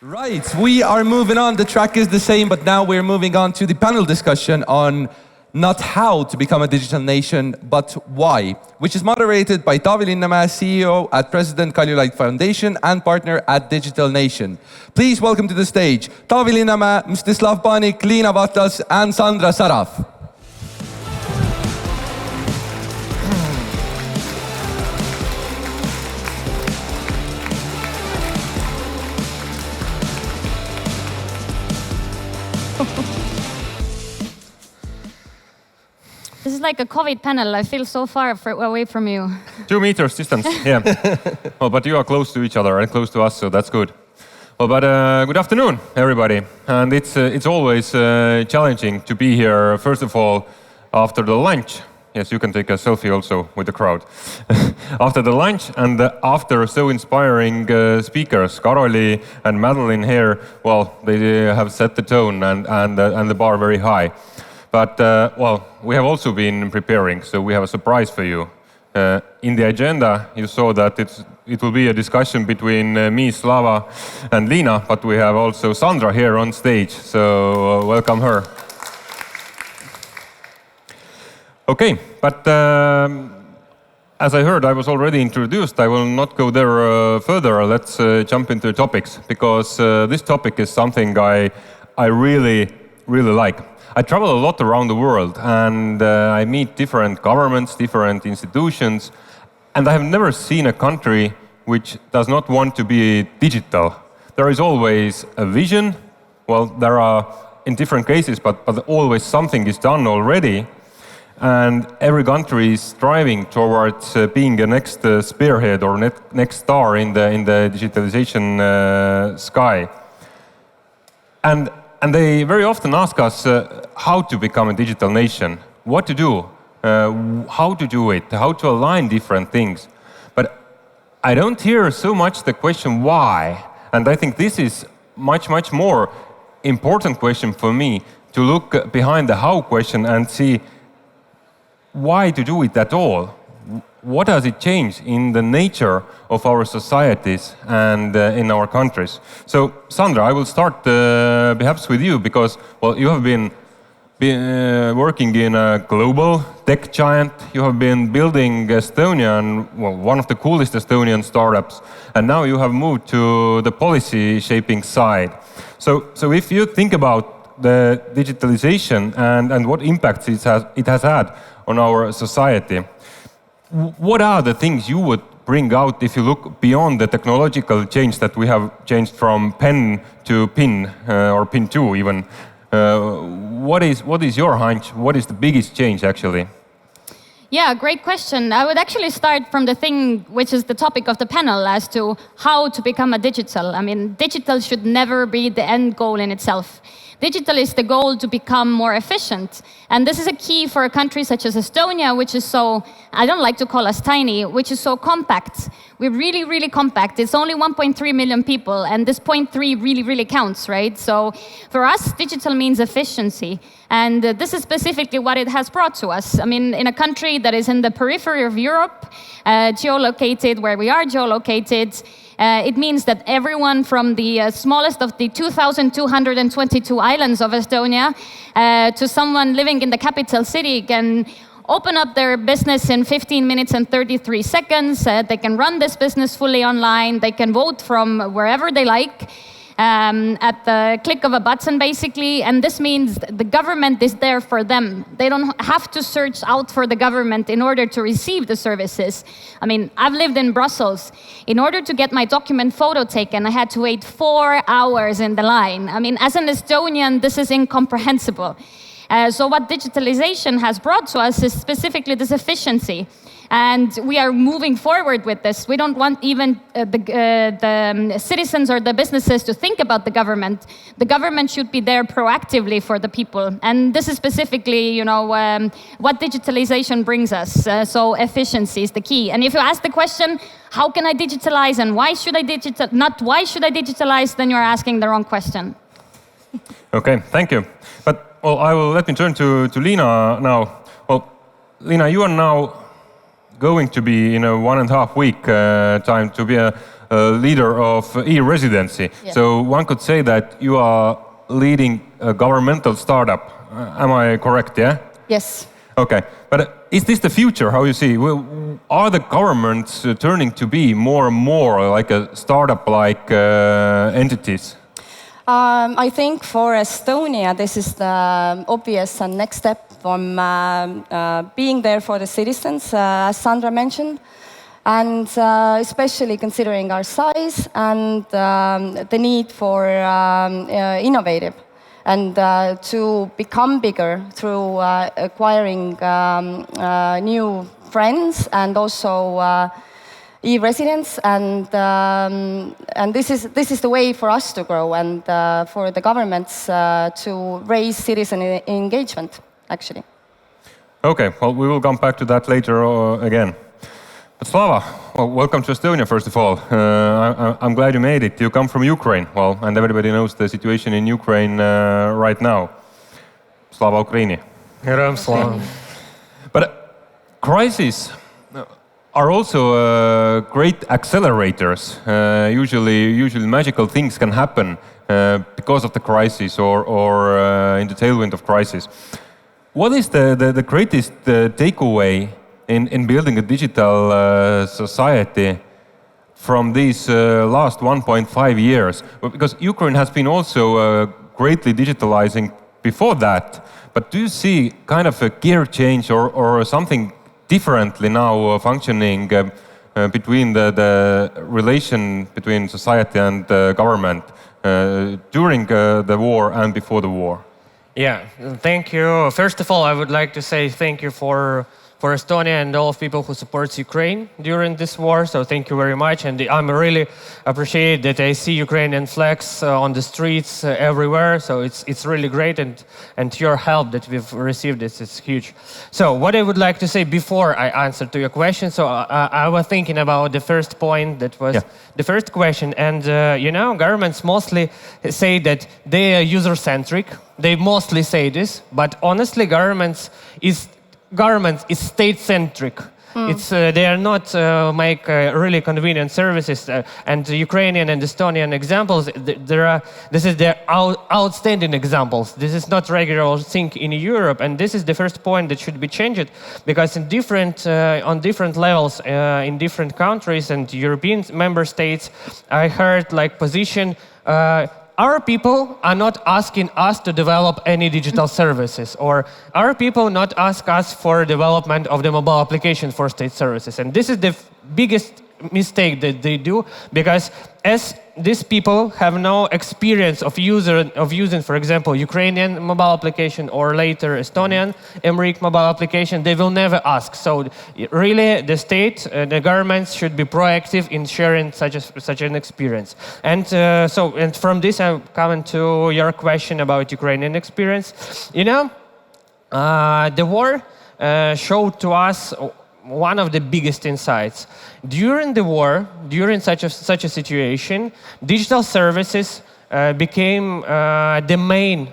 Right, we are moving on. The track is the same, but now we're moving on to the panel discussion on not how to become a digital nation, but why, which is moderated by Taavi, Linnamäe, CEO at President Kaljulaid Foundation and partner at Digital Nation. Please welcome to the stage Taavi, Linnamäe, Mstyslav Banik, Liina Vahtras and Sandra Särav. This is like a COVID panel. I feel so far away from you. 2 meters distance, yeah. Well, but you are close to each other and close to us, so that's good. Well, but good afternoon, everybody. And it's always challenging to be here, first of all, after the lunch. Yes, you can take a selfie also with the crowd. After the lunch and after so inspiring speakers, Karoli and Madeline here, well, they have set the tone and the bar very high. But, well, we have also been preparing, so we have a surprise for you. In the agenda, you saw that it will be a discussion between me, Slava, and Liina, but we have also Sandra here on stage, so welcome her. Okay, but as I heard, I was already introduced. I will not go there further. Let's jump into topics, because this topic is something I really like. I travel a lot around the world and I meet different governments, different institutions, and I have never seen a country which does not want to be digital. There is always a vision. Well, there are in different cases, but always something is done already. And every country is striving towards being the next spearhead or next star in the digitalization sky. And they very often ask us how to become a digital nation, what to do, how to do it, how to align different things. But I don't hear so much the question why. And I think this is much more important question for me, to look behind the how question and see why to do it at all. What does it change in the nature of our societies and in our countries? So, Sandra, I will start perhaps with you, because, well, you have been working in a global tech giant. You have been building Estonian, well, one of the coolest Estonian startups, and now you have moved to the policy shaping side. So if you think about the digitalization and what impacts it has had on our society, what are the things you would bring out if you look beyond the technological change that we have changed from pen to pin, or pin 2 even? What is your hunch? What is the biggest change actually? Yeah, great question. I would actually start from the thing which is the topic of the panel as to how to become a digital. I mean, digital should never be the end goal in itself. Digital is the goal to become more efficient. And this is a key for a country such as Estonia, which is so, I don't like to call us tiny, which is so compact. We're really compact. It's only 1.3 million people, and this 0.3 really counts, right? So for us, digital means efficiency. And this is specifically what it has brought to us. I mean, in a country that is in the periphery of Europe, geolocated where we are geolocated, it means that everyone from the smallest of the 2,222 islands of Estonia to someone living in the capital city can open up their business in 15 minutes and 33 seconds. They can run this business fully online. They can vote from wherever they like. At the click of a button, basically. And this means the government is there for them. They don't have to search out for the government in order to receive the services. I mean, I've lived in Brussels. In order to get my document photo taken, I had to wait 4 hours in the line. I mean, as an Estonian, this is incomprehensible. So what digitalization has brought to us is specifically this efficiency. And we are moving forward with this. We don't want even the citizens or the businesses to think about the government. The government should be there proactively for the people. And this is specifically, you know, what digitalization brings us. So efficiency is the key. And if you ask the question, how can I digitalize and why should I not why should I digitalize, then you're asking the wrong question. Okay, thank you. But, well, let me turn to Liina now. Well, Liina, you are now going to be in a 1.5 week time to be a leader of e-residency. Yeah. So one could say that you are leading a governmental startup. Am I correct? Yeah. Yes. Okay, but is this the future? How you see? Are the governments turning to be more and more like a startup-like entities? I think for Estonia, this is the obvious and next step from being there for the citizens, as Sandra mentioned, and especially considering our size and the need for innovative and to become bigger through acquiring new friends and also e-residents, and this is the way for us to grow and for the governments to raise citizen engagement, actually. Okay, well, we will come back to that later again. But Slava, well, welcome to Estonia, first of all. I'm glad you made it. You come from Ukraine, well, and everybody knows the situation in Ukraine right now. Slava Ukraini. Героям слава. But crises are also great accelerators. Usually magical things can happen because of the crisis or in the tailwind of crisis. What is the greatest takeaway in building a digital society from these last 1.5 years? Because Ukraine has been also greatly digitalizing before that, but do you see kind of a gear change or something differently now functioning between the relation between society and government during the war and before the war? Yeah, thank you. First of all, I would like to say thank you for Estonia and all of people who supports Ukraine during this war. So thank you very much. And I'm really appreciate that I see Ukrainian flags on the streets everywhere. So it's really great. And your help that we've received this is huge. So what I would like to say before I answer to your question. So I was thinking about the first point that was the first question. And, governments mostly say that they are user-centric. They mostly say this. But honestly, government is state-centric. It's they are not make really convenient services. And Ukrainian and Estonian examples, this is their outstanding examples. This is not regular thing in Europe, and this is the first point that should be changed, because in on different levels in different countries and European member states, I heard like position. Our people are not asking us to develop any digital services, or our people not ask us for development of the mobile application for state services. And this is the biggest mistake that they do, because as these people have no experience of using, for example, Ukrainian mobile application or later Estonian Emric mobile application, they will never ask. So really, the state, the governments should be proactive in sharing such an experience. And and from this, I'm coming to your question about Ukrainian experience. The war showed to us one of the biggest insights. During the war, during such a situation, digital services became the main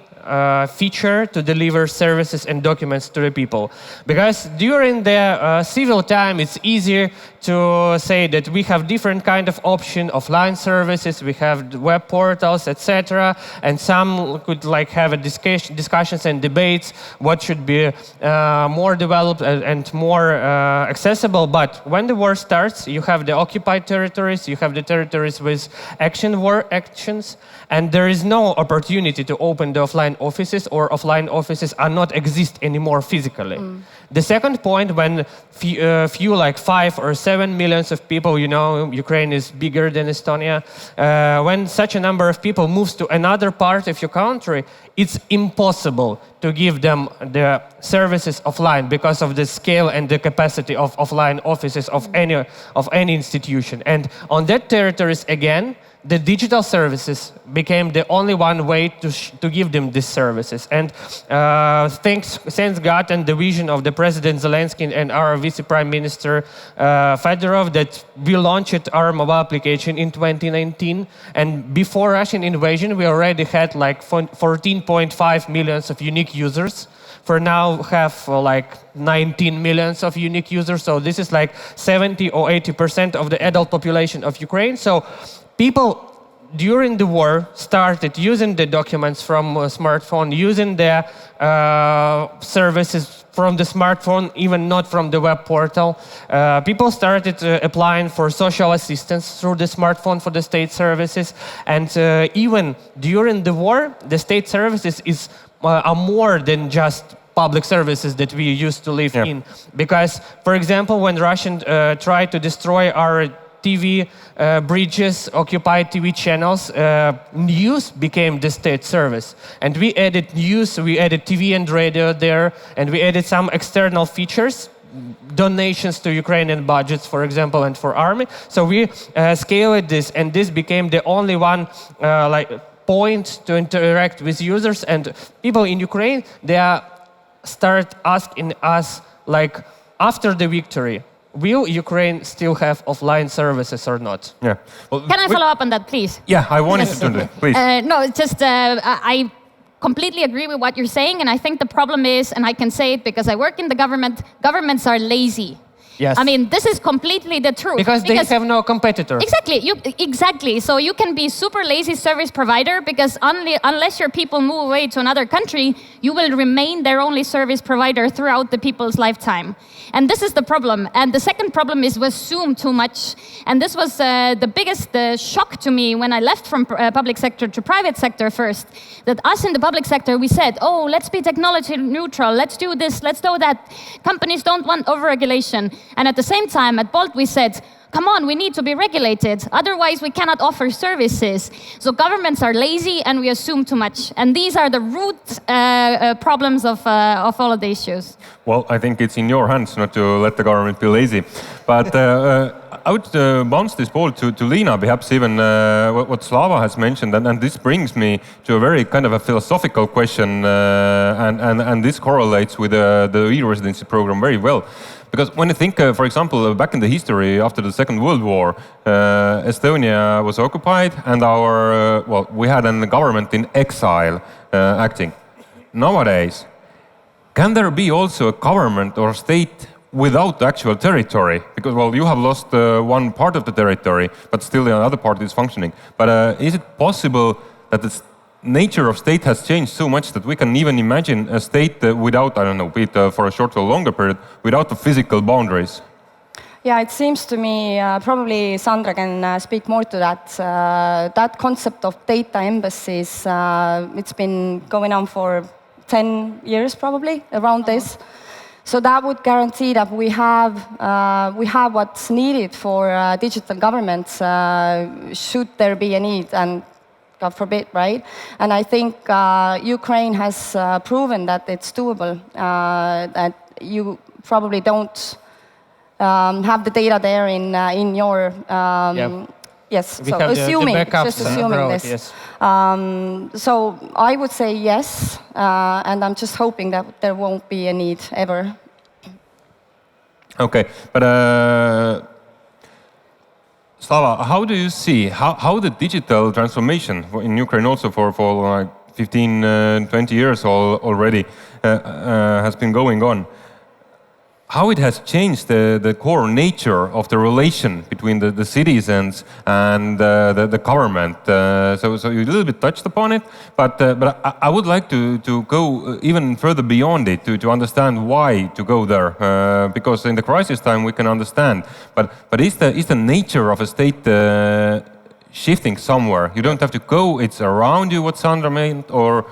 feature to deliver services and documents to the people. Because during the civil time, it's easier to say that we have different kind of option, offline services, we have web portals, etc. And some could like have a discussions and debates what should be more developed and more accessible. But when the war starts, you have the occupied territories, you have the territories with war actions, and there is no opportunity to open the offline offices, or offline offices are not exist anymore physically. The second point, when few like 5 or 7 millions of people, Ukraine is bigger than Estonia, when such a number of people moves to another part of your country, it's impossible to give them the services offline because of the scale and the capacity of offline offices of any institution. And on that territories again, the digital services became the only one way to give them these services. And thanks God and the vision of the President Zelensky and our Vice Prime Minister Fedorov that we launched our mobile application in 2019. And before Russian invasion, we already had like 14.5 millions of unique users. For now, have like 19 millions of unique users. So this is like 70 or 80% of the adult population of Ukraine. So people during the war started using the documents from a smartphone, using the services from the smartphone, even not from the web portal. People started applying for social assistance through the smartphone for the state services. And even during the war, the state services are more than just public services that we used to live in. Because, for example, when Russians tried to destroy our TV bridges, occupied TV channels, news became the state service. And we added news, we added TV and radio there, and we added some external features, donations to Ukrainian budgets, for example, and for army. So we scaled this, and this became the only one point to interact with users. And people in Ukraine, they start asking us, like, after the victory, will Ukraine still have offline services or not? Yeah. Well, Can I follow up on that, please? Yeah, I wanted to do that, please. No, it's just I completely agree with what you're saying, and I think the problem is, and I can say it because I work in the government, governments are lazy. Yes. I mean, this is completely the truth. Because they have no competitor. Exactly. So you can be super lazy service provider because unless your people move away to another country, you will remain their only service provider throughout the people's lifetime. And this is the problem. And the second problem is we assume too much. And this was the biggest shock to me when I left from public sector to private sector first. That us in the public sector, we said, oh, let's be technology neutral. Let's do this. Let's do that. Companies don't want overregulation. And at the same time, at Bolt, we said, come on, we need to be regulated. Otherwise, we cannot offer services. So governments are lazy and we assume too much. And these are the root problems of all of the issues. Well, I think it's in your hands not to let the government be lazy. But I would bounce this ball to Liina, perhaps even what Slava has mentioned. And this brings me to a very kind of a philosophical question. And this correlates with the e-residency program very well. Because when you think, for example, back in the history after the Second World War, Estonia was occupied and we had a government in exile acting. Nowadays, can there be also a government or state without the actual territory? Because, well, you have lost one part of the territory, but still the other part is functioning. But is it possible that the nature of state has changed so much that we can even imagine a state without, I don't know, be it for a short or longer period, without the physical boundaries? Yeah, it seems to me, probably Sandra can speak more to that. That concept of data embassies, it's been going on for 10 years probably, around this. So that would guarantee that we have what's needed for digital governments, should there be a need, and God forbid, right? And I think Ukraine has proven that it's doable, that you probably don't have the data there in your... Yes, we so have assuming, the backups just assuming abroad, this. Yes. So I would say yes, and I'm just hoping that there won't be a need ever. Okay, but Slava, how do you see how the digital transformation in Ukraine also for like 15, 20 years already has been going on? How it has changed the core nature of the relation between the citizens and the government. So you a little bit touched upon it, but I would like to go even further beyond it to understand why to go there. Because in the crisis time we can understand, but is the nature of a state shifting somewhere? You don't have to go; it's around you. What Sandra meant, or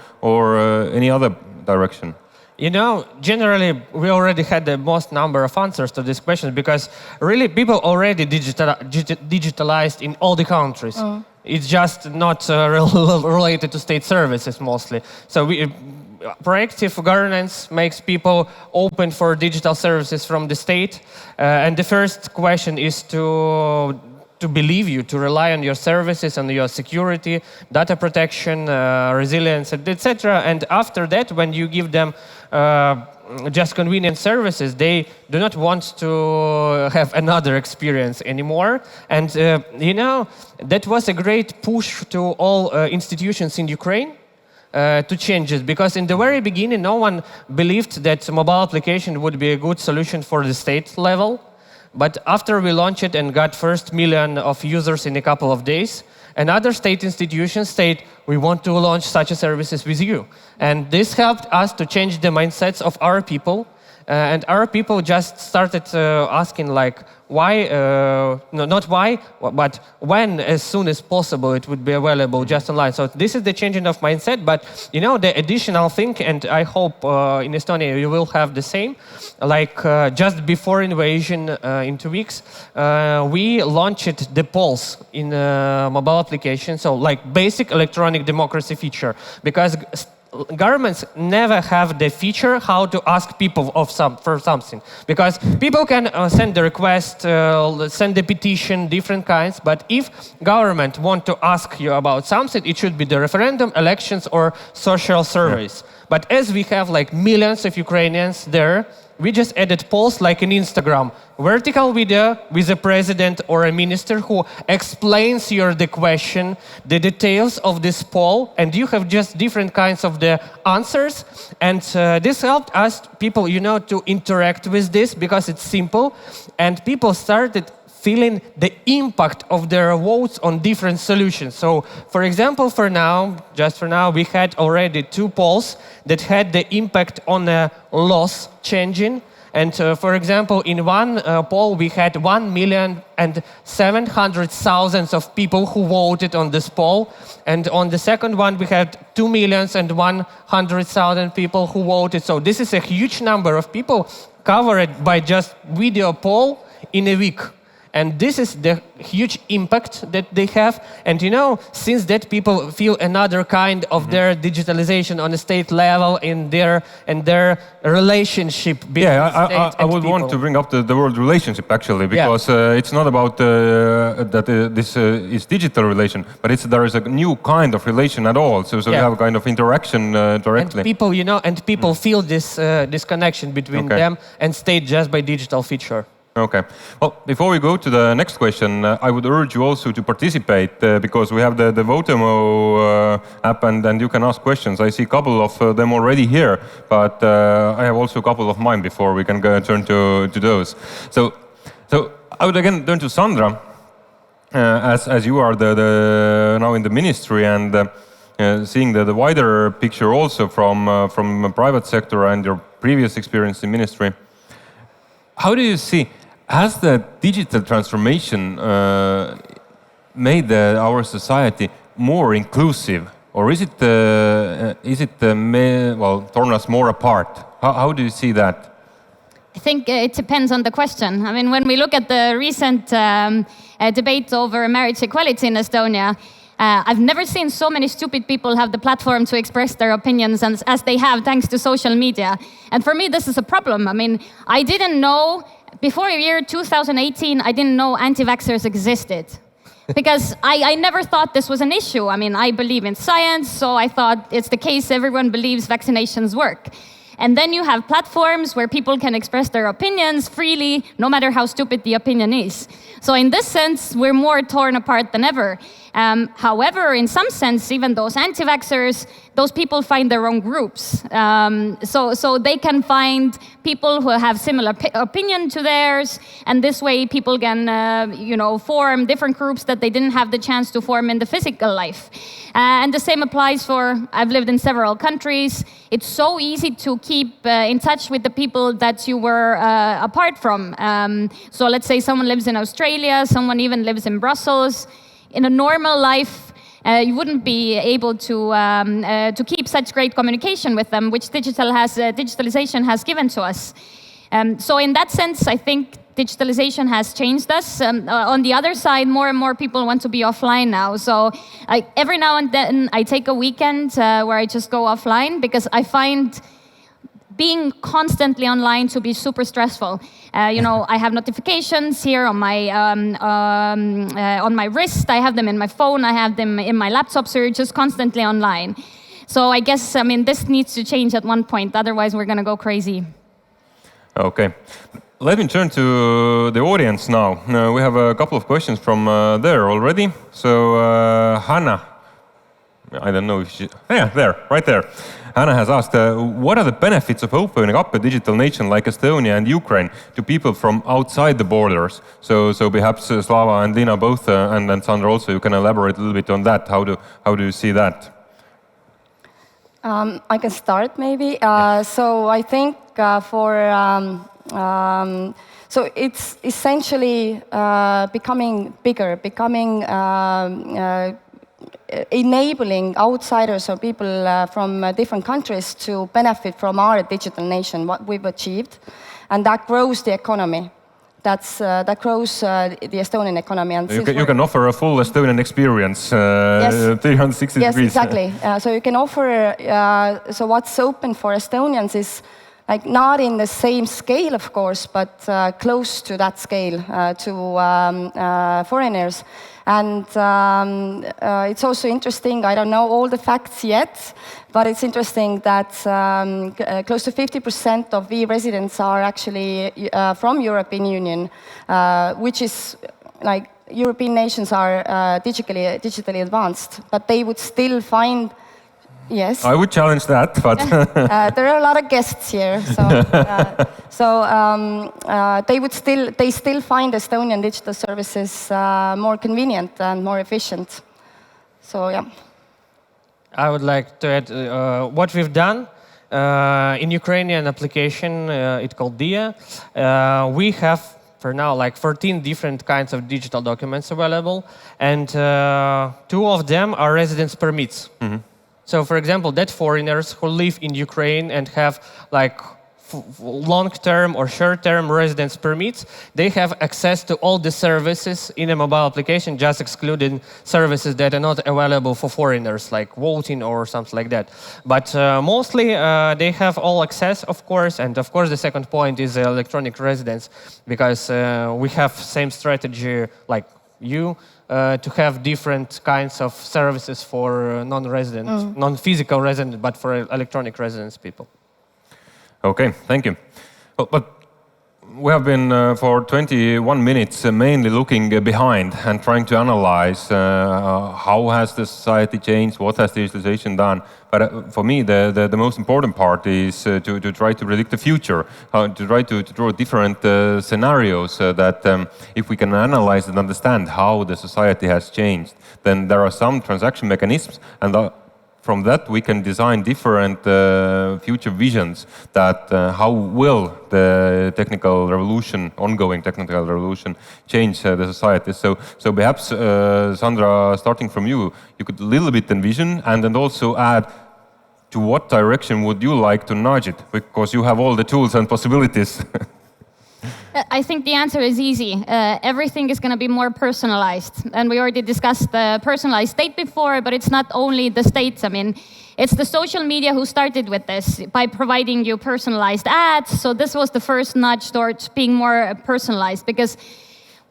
any other direction? You know, generally, we already had the most number of answers to this question because really people already digitalized in all the countries. It's just not related to state services mostly. So proactive governance makes people open for digital services from the state. And the first question is to to believe you, to rely on your services, on your security, data protection, resilience, etc. And after that, when you give them just convenient services, they do not want to have another experience anymore. And that was a great push to all institutions in Ukraine to change it, because in the very beginning, no one believed that mobile application would be a good solution for the state level. But after we launched it and got first million of users in a couple of days, and other state institutions said, we want to launch such services with you. And this helped us to change the mindsets of our people. And our people just started asking, like, why, no, not why, but when, as soon as possible, it would be available just online. So this is the changing of mindset. But, the additional thing, and I hope in Estonia you will have the same, like just before invasion in 2 weeks, we launched the polls in mobile application, so like basic electronic democracy feature, because governments never have the feature how to ask people for something, because people can send the request, send the petition, different kinds. But if government want to ask you about something, it should be the referendum, elections, or social surveys. Yeah. But as we have like millions of Ukrainians there, we just added polls like in Instagram, vertical video with a president or a minister who explains the question, the details of this poll, and you have just different kinds of the answers. And this helped us, people, to interact with this because it's simple, and people started feeling the impact of their votes on different solutions. So, for example, just for now, we had already 2 polls that had the impact on laws changing. And for example, in one poll, we had 1,700,000 of people who voted on this poll. And on the second one, we had 2,100,000 people who voted. So this is a huge number of people covered by just video poll in a week. And this is the huge impact that they have. And since that people feel another kind of their digitalization on a state level in their relationship between state and I would people. want to bring up the word relationship, actually, because it's not about that this is digital relation, but there is a new kind of relation at all. So you have a kind of interaction directly. And people feel this connection between them and state just by digital feature. Okay. Well, before we go to the next question, I would urge you also to participate because we have the Votomo app and you can ask questions. I see a couple of them already here, but I have also a couple of mine before we can turn to those. So I would again turn to Sandra, as you are now in the ministry and seeing the wider picture also from private sector and your previous experience in ministry. How do you see? Has the digital transformation made our society more inclusive, or is it torn us more apart? How do you see that? I think it depends on the question. I mean, when we look at the recent debate over marriage equality in Estonia, I've never seen so many stupid people have the platform to express their opinions as they have thanks to social media. And for me, this is a problem. I mean, I didn't know, before year 2018, I didn't know anti-vaxxers existed. Because I never thought this was an issue. I mean, I believe in science, so I thought it's the case everyone believes vaccinations work. And then you have platforms where people can express their opinions freely, no matter how stupid the opinion is. So in this sense, we're more torn apart than ever. However, in some sense, even those anti-vaxxers, those people find their own groups. So they can find people who have similar opinion to theirs, and this way people can, form different groups that they didn't have the chance to form in the physical life. And the same applies I've lived in several countries. It's so easy to keep in touch with the people that you were apart from. So let's say someone lives in Australia, someone even lives in Brussels. In a normal life, you wouldn't be able to keep such great communication with them, which digitalization has given to us. So in that sense, I think digitalization has changed us. On the other side, more and more people want to be offline now. So every now and then I take a weekend where I just go offline because I find being constantly online to be super stressful. I have notifications here on my wrist. I have them in my phone. I have them in my laptop. So you're just constantly online. So I guess this needs to change at one point. Otherwise, we're going to go crazy. Okay. Let me turn to the audience now. We have a couple of questions from there already. So Hanna, I don't know if she... Yeah, there, right there. Hanna has asked, what are the benefits of opening up a digital nation like Estonia and Ukraine to people from outside the borders? So perhaps Slava and Liina both, and then Sandra also, you can elaborate a little bit on that. How do you see that? I can start maybe. So I think so it's essentially becoming bigger, enabling outsiders or people from different countries to benefit from our digital nation, what we've achieved, and that grows the economy. That grows the Estonian economy. And you can offer a full Estonian experience, yes. 360 yes, degrees. Yes, exactly. So you can offer. So what's open for Estonians is not in the same scale, of course, but close to that scale to foreigners. And it's also interesting, I don't know all the facts yet, but it's interesting that close to 50% of VE residents are actually from European Union, which is European nations are digitally advanced, but they would still find. Yes. I would challenge that, but there are a lot of guests here, they still find Estonian digital services more convenient and more efficient. So yeah. I would like to add what we've done in Ukrainian application. It's called DIA. We have for now 14 different kinds of digital documents available, and 2 of them are residence permits. Mm-hmm. So, for example, that foreigners who live in Ukraine and have long-term or short-term residence permits, they have access to all the services in a mobile application, just excluding services that are not available for foreigners, like voting or something like that. But mostly they have all access, of course, and of course the second point is electronic residence, because we have same strategy like you, to have different kinds of services for non-resident, non-physical resident, but for electronic residence people. Okay, thank you. But we have been for 21 minutes mainly looking behind and trying to analyze how has the society changed, what has digitalization done. But for me, the most important part is to try to predict the future, to try to draw different scenarios that if we can analyze and understand how the society has changed, then there are some transaction mechanisms, and from that we can design different future visions that how will the technical revolution, ongoing technical revolution, change the society. So perhaps, Sandra, starting from you, you could a little bit envision and then also add to what direction would you like to nudge it, because you have all the tools and possibilities. I think the answer is easy. Everything is going to be more personalized. And we already discussed the personalized state before, but it's not only the states. I mean, it's the social media who started with this by providing you personalized ads. So this was the first nudge towards being more personalized, because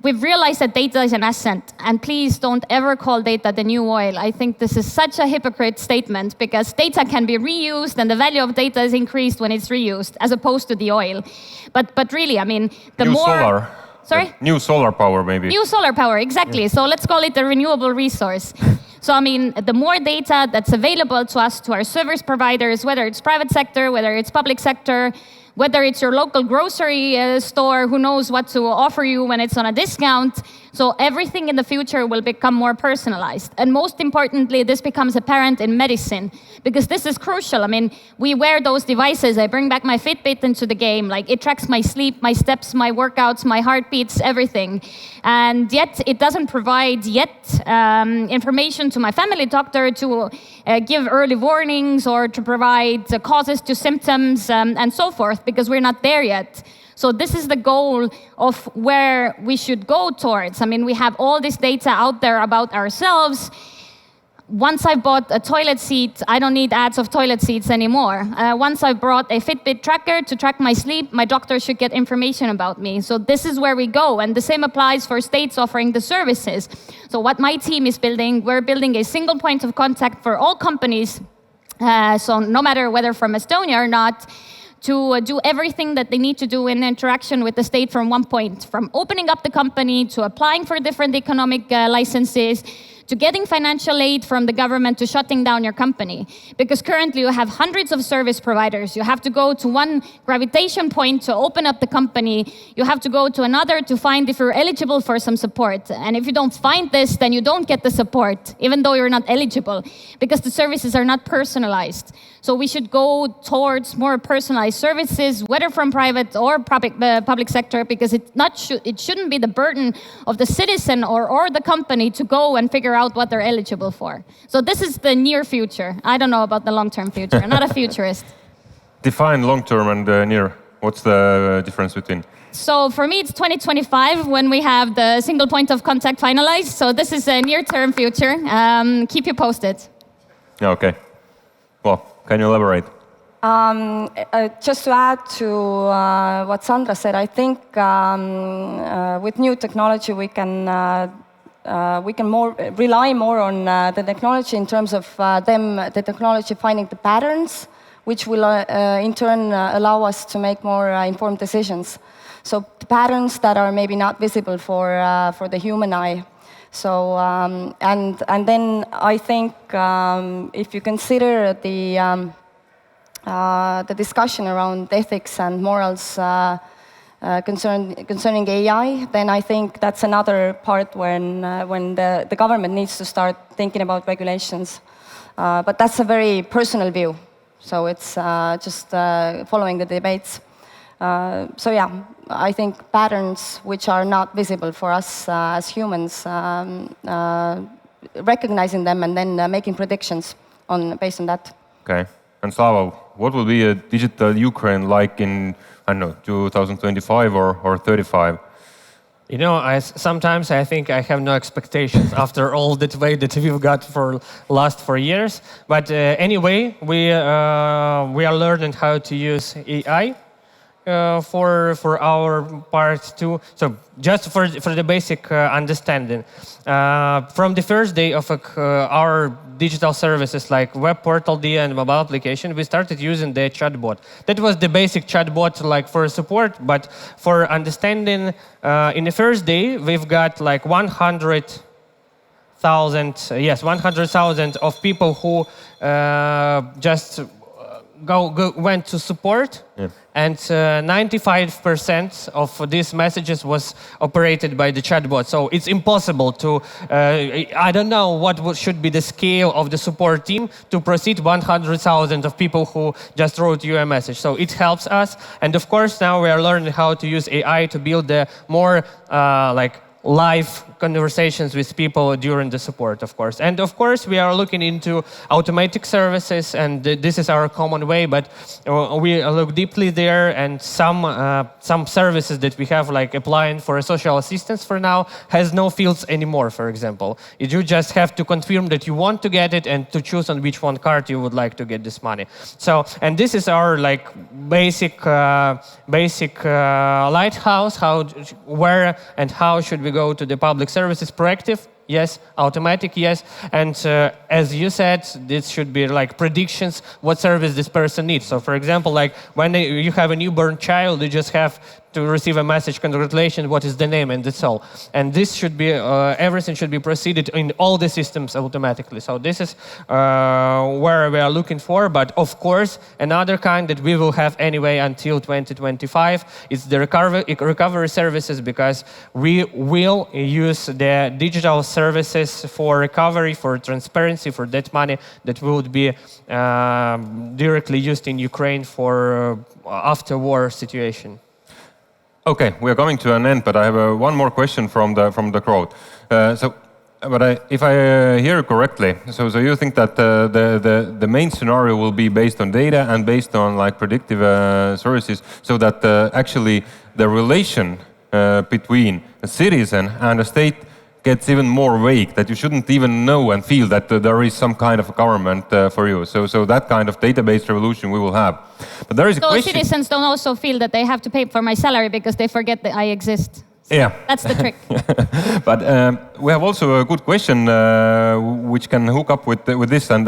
we've realized that data is an asset, and please don't ever call data the new oil. I think this is such a hypocrite statement, because data can be reused and the value of data is increased when it's reused, as opposed to the oil. But really, I mean, the more... Solar. Sorry? New solar power, maybe. New solar power, exactly. Yeah. So let's call it a renewable resource. So, I mean, the more data that's available to us, to our service providers, whether it's private sector, whether it's public sector, whether it's your local grocery store who knows what to offer you when it's on a discount. So everything in the future will become more personalized. And most importantly, this becomes apparent in medicine, because this is crucial. I mean, we wear those devices. I bring back my Fitbit into the game. Like, it tracks my sleep, my steps, my workouts, my heartbeats, everything. And yet it doesn't provide information to my family doctor to give early warnings or to provide causes to symptoms and so forth, because we're not there yet. So this is the goal of where we should go towards. I mean, we have all this data out there about ourselves. Once I bought a toilet seat, I don't need ads of toilet seats anymore. Once I brought a Fitbit tracker to track my sleep, my doctor should get information about me. So this is where we go. And the same applies for states offering the services. So what my team is building, we're building a single point of contact for all companies. So no matter whether from Estonia or not, to do everything that they need to do in interaction with the state from one point, from opening up the company to applying for different economic licenses, to getting financial aid from the government to shutting down your company. Because currently you have hundreds of service providers. You have to go to one gravitation point to open up the company. You have to go to another to find if you're eligible for some support. And if you don't find this, then you don't get the support, even though you're not eligible, because the services are not personalized. So we should go towards more personalized services, whether from private or public sector, because it shouldn't be the burden of the citizen or the company to go and figure out what they're eligible for. So this is the near future. I don't know about the long-term future. I'm not a futurist. Define long-term and near. What's the difference between? So for me, it's 2025 when we have the single point of contact finalized. So this is a near-term future. Keep you posted. Yeah, okay. Well, can you elaborate? Just to add to what Sandra said, I think with new technology we can rely more on the technology in terms of the technology finding the patterns, which will in turn allow us to make more informed decisions. So the patterns that are maybe not visible for the human eye. So and then I think if you consider the discussion around ethics and morals concerning AI, then I think that's another part when the government needs to start thinking about regulations. But that's a very personal view, so it's just following the debates. So yeah, I think patterns which are not visible for us as humans, recognizing them and then making predictions based on that. Okay. And Slava, what will be a digital Ukraine like in, I don't know, 2025 or 35? You know, sometimes I think I have no expectations after all that way that we've got for last 4 years. But anyway, we are learning how to use AI for our part too. So just for the basic understanding, from the first day of our digital services like web portal, DIA, and mobile application, we started using the chatbot. That was the basic chatbot like for support, but for understanding, in the first day, we've got like 100,000 of people who just went to support, yeah. And 95% of these messages was operated by the chatbot. So it's impossible to, I don't know what should be the scale of the support team to proceed 100,000 of people who just wrote you a message. So it helps us. And of course, now we are learning how to use AI to build the more like live conversations with people during the support, of course. And of course, we are looking into automatic services, and this is our common way, but we look deeply there, and some services that we have, like applying for a social assistance for now, has no fields anymore, for example. You just have to confirm that you want to get it and to choose on which one card you would like to get this money. So, and this is our like basic lighthouse, where and how should we go to the public services. Proactive, yes. Automatic, yes. And as you said, this should be like predictions what service this person needs. So for example, like when you have a newborn child, you just have to receive a message, congratulations, what is the name, and that's all. And this should be, everything should be proceeded in all the systems automatically. So this is where we are looking for, but of course, another kind that we will have anyway until 2025 is the recovery services, because we will use the digital services for recovery, for transparency, for that money that would be directly used in Ukraine for after-war situation. Okay, we are coming to an end, but I have one more question from the crowd. If I hear correctly, so you think that the main scenario will be based on data and based on like predictive services, so that actually the relation between a citizen and a state gets even more vague, that you shouldn't even know and feel that there is some kind of government for you. So that kind of database revolution we will have. But there is a So question. citizens don't also feel that they have to pay for my salary because they forget that I exist. Yeah. That's the trick. But we have also a good question which can hook up with this, and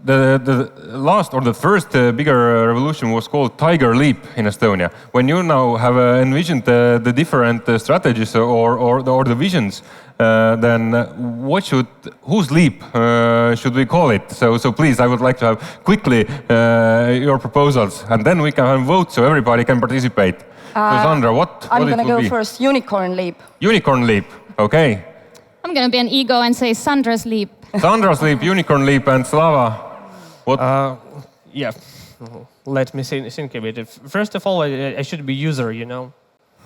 the last or the first bigger revolution was called Tiger Leap in Estonia. When you now have envisioned the different strategies or the visions, then whose leap should we call it? So please, I would like to have quickly your proposals, and then we can vote so everybody can participate. So Sandra, what I'm it going to would go be? first. Unicorn leap. Unicorn leap. Okay. I'm going to be an ego and say Sandra's leap. Sandra's leap, unicorn leap, and Slava. What? Yeah, let me think a bit. First of all, I should be user, you know.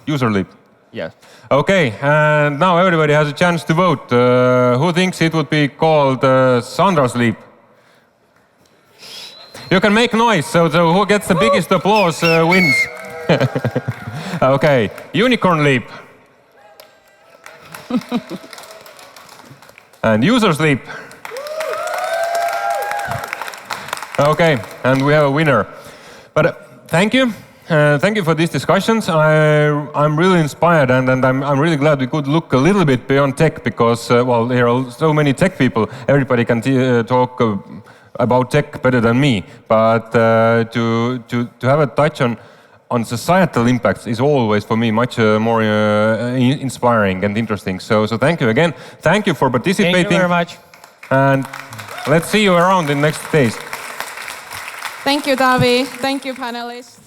User leap. Yeah. Okay, and now everybody has a chance to vote. Who thinks it would be called Sandra's leap? You can make noise, so who gets the biggest applause wins. Okay, unicorn leap. And user's leap. Okay, and we have a winner. But thank you. Thank you for these discussions. I'm really inspired, and I'm really glad we could look a little bit beyond tech, because, well, there are so many tech people. Everybody can talk about tech better than me. But to have a touch on societal impacts is always, for me, much more inspiring and interesting. So thank you again. Thank you for participating. Thank you very much. And let's see you around in next days. Thank you, Taavi. Thank you, panelists.